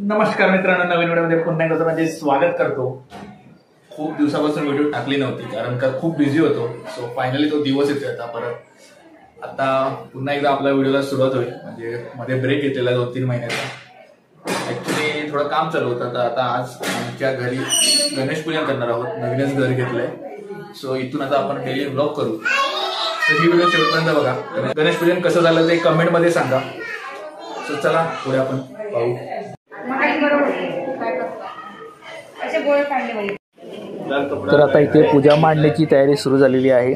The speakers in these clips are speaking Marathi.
नमस्कार मित्रांनो, नवीन व्हिडिओमध्ये पुन्हा एकदा माझे स्वागत करतो। खूप दिवसापासून व्हिडिओ टाकली नव्हती कारण का खूप बिझी होतो। सो फायनली तो दिवस येतोय आता परत। आता पुन्हा एकदा आपल्या व्हिडिओला सुरुवात होईल, म्हणजे मध्ये ब्रेक घेतलेला 2-3 महिन्याचा। ऍक्च्युली थोडं काम चालू होतं, तर आता आज आमच्या घरी गणेश पूजन करणार आहोत। नवीनच घर घेतलंय, सो इथून आता आपण डेली व्लॉग करू। तर ही व्हिडिओ शेवटपर्यंत बघा। गणेश पूजन कसं झालं ते कमेंट मध्ये सांगा। सो चला पुढे आपण पाहू। तर आता इथे पूजा मांडण्याची तयारी सुरू झालेली आहे।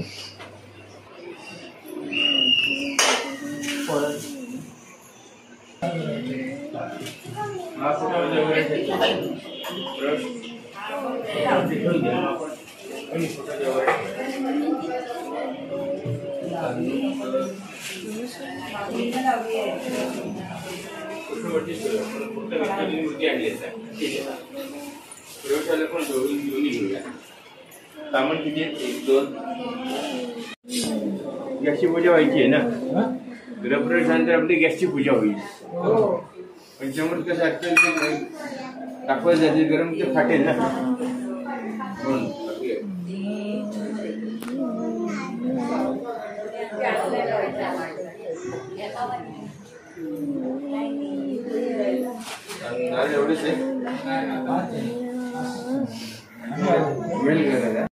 सामान किती 1-2 गॅसची पूजा व्हायची आहे ना। गृहप्रवेश झाल्यानंतर आपली गॅसची पूजा होईल। पण समोर कसं असतं तापवायला जाते गरम ते फाटेल ना। एवढेच आहे मिळेल का?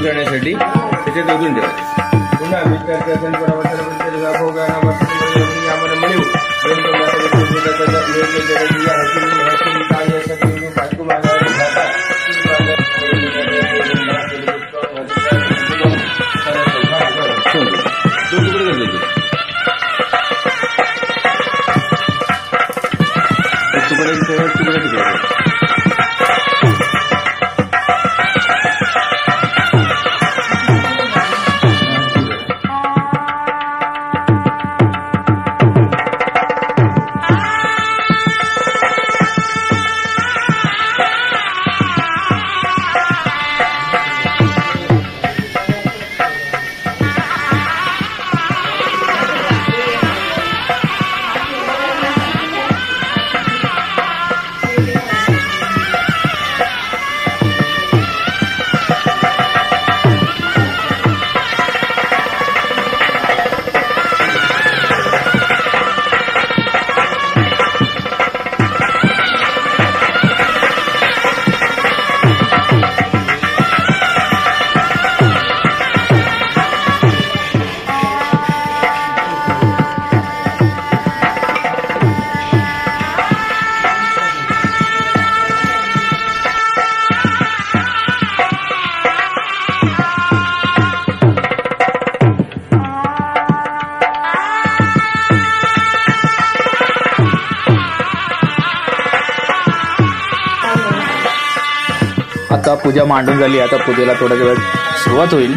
करण्यासाठी त्याच्यात ओतून ठेवायचं। पुन्हा आता पूजा मांडून झाली। आता पूजेला थोड्या वेळात सुरुवात होईल।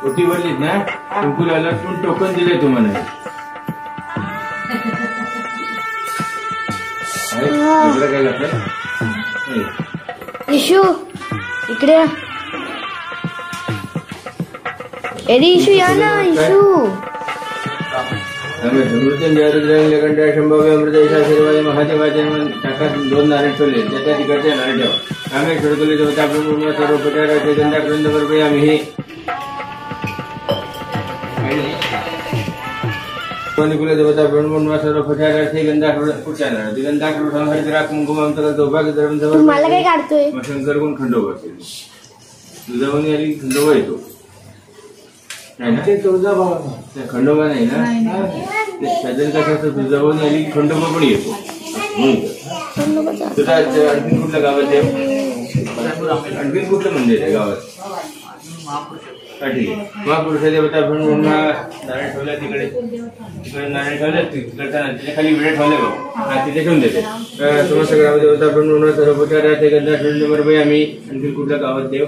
ओटी भरलीत ना, कुंकू लावला, टोकन दिले तुम्हाला। काय लागतं इशू इकडे एडी इशू या ना इशू। मृत्युंजय शंभव्य अमृत आशीर्वाद महादेवाचे टाकात 2 नारळ ठेवले, त्याच्या तिकडचे नारळ ठेवा। आम्ही ठरवले तेव्हा आपण सर्व उपचाराचे गंधा ग्रंथ आम्ही कुलदेवता ब्रह्मण्वा सर्व फटारे गंधाठोड पुढच्या गंधाठोड हरिद्राक कुंकुमांतर सौभाग्य धर्म मला काय काढतोय शंकर कोण खंडोबा असेल तुझावणी आली खंडोबा येतो खंडोबा नाही ना साधन कसं असतं तुझावणी आली खंडोबा पण येतो तुझा आणखीन कुठल्या गावात आहे आणखीन कुठलं मंदिर आहे गावात ठीक आहे महापुरुष देवता नारायण ठेवल्या तिकडे नारायण ठेवल्या तिकडच्या खाली विडे ठेवले बघ तिथे ठेवून देते समस्त ग्रामदेवता सर्वोपचार आम्ही आणखी कुठल्या गावात देव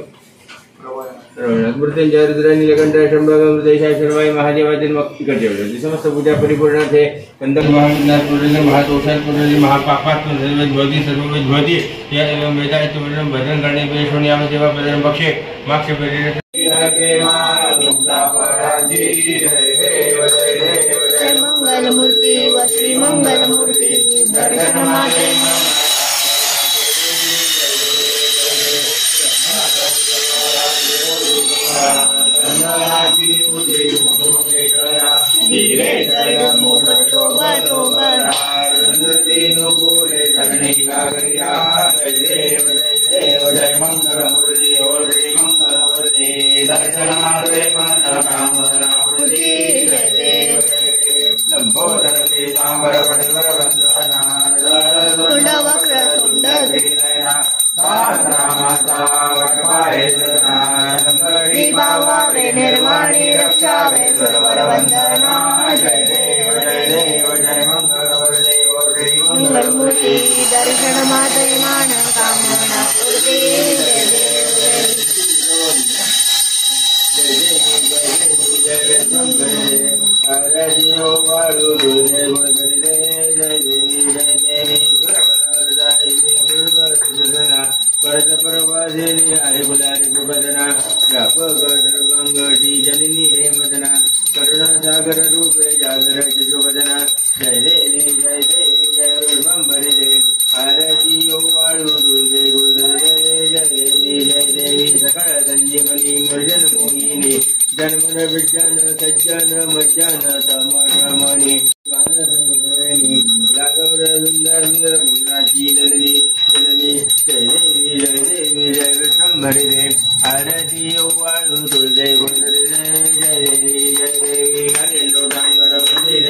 मृत्यूंजय रुद्र नीलकंठ शंभर मृदेशा शर्वाई महादेवाचे मग तिकडे ठेवले समस्त पूजा परिपूर्णार्थ आहे कंदक महातोषात महापापात भवती सर्ववेद भवती या भजन करणे देवा भजन पक्षे माक्ष मंगलमूर्ती व श्री मंगलमूर्ती दर्शनमाते निर्माणी रक्षावे सर्ववंदना जय देव मंगलमूर्ती दर्शन माते मान कामना पूर्ती जननी हे मदना करुणा सागर रूपे जागर शिशुवदना जय देवी जय बंबरे देव आरती वाळू दुर्गे गुरुदेव जय देवी सकळ संजीवनी मर्जन मोहिनी जन्मन विज्ञान सज्जन मज्जन तमणी राघवर सुंदर सुंदर मुलाची जननी जननी जय देवी जय विश्वंभरी देव आरती वाळू दुर्गे गुरुदेव जय देवी गालिंदो डांगर मंदिर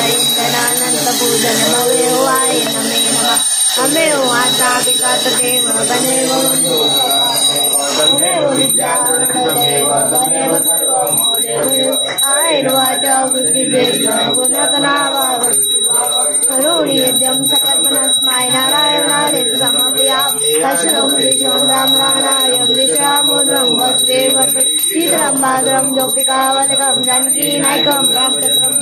इंद्रानंद पूजन भवे वाय नमे नमः हमे वाचा विकास देव बने करुणीयजं सकल्पनस्मै नारायणाय समप्रिया कश्यपं रामराणायं दिशामुद्रं वस्ते शीतलं भाद्रं जोपिकावलकं जानकीनायकं रामचन्द्रं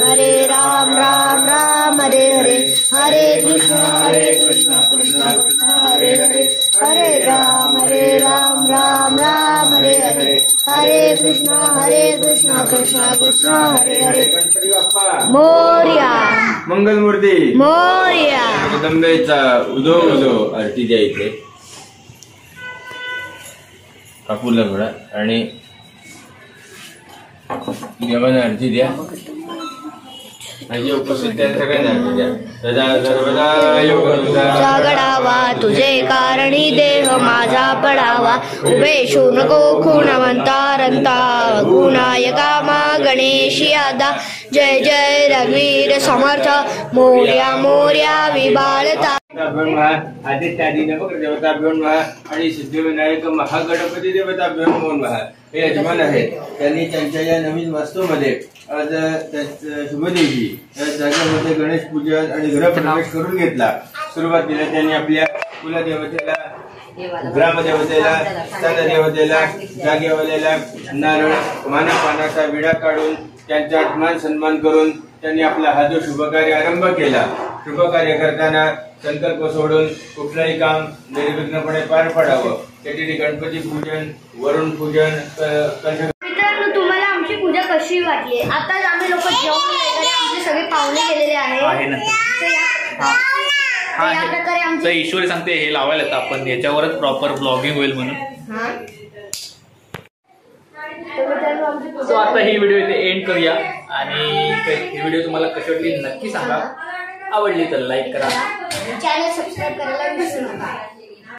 हरे राम राम राम हरे हरे हरे कृष्ण कृष्ण कृष्ण हरे हरे हरे राम राम राम हरे हरे हरे कृष्ण कृष्ण कृष्ण हरे हरे मोरया मंगलमूर्ती मोरया जगदंबेचा उदो उदो आरती द्या इथे कापूरला थोडा आणि देवाला आरती द्या जागडावा तुझे कारणी देह माझा पडावा उभे नको खुणवंता रंता गुणायका मा गणेशी आदा जय जय रघुवीर समर्थ मोर्या मोर्या विबाळता आदित्यादी नवग्रह देवता आणि सिद्धिविनायक महागणपती देवता हे यजमान आहेत. त्यांनी त्यांच्या या नवीन वास्तूमध्ये आज शुभ दिवशी या जागेमध्ये गणेश पूजन आणि गृहप्रवेश करून घेतला. सुरुवातीला त्यांनी आपल्या कुलदेवतेला ग्रामदेवतेला स्थानदेवतेला जागेवालेला नारळ मानापानाचा विडा काढून त्यांचा मान सन्मान करून त्यांनी आपला हा जो शुभकार्य आरंभ केला. शुभकार्य करताना संकल्प सोडून कुठलंही काम निर्विघ्नपणे पार पडावं त्यासाठी गणपती पूजन वरुण पूजन मित्रांनो तुम्हाला आमची पूजा कशी वाटली. आता आम्ही लोक जेवण वगैरे आमचे सगळे पाहुणे गेलेले आहे या प्रकारे आमचे ईश्वरी सांगते हे लावायला येतं आपण याच्यावरच प्रॉपर ब्लॉगिंग होईल म्हणून. सो आता ही व्हिडिओ इथे एंड करूया आणि ही व्हिडिओ तुम्हाला कशी वाटली नक्की सांगा. आवडली तर लाईक करा, चॅनल सबस्क्राईब करायला विसरू नका.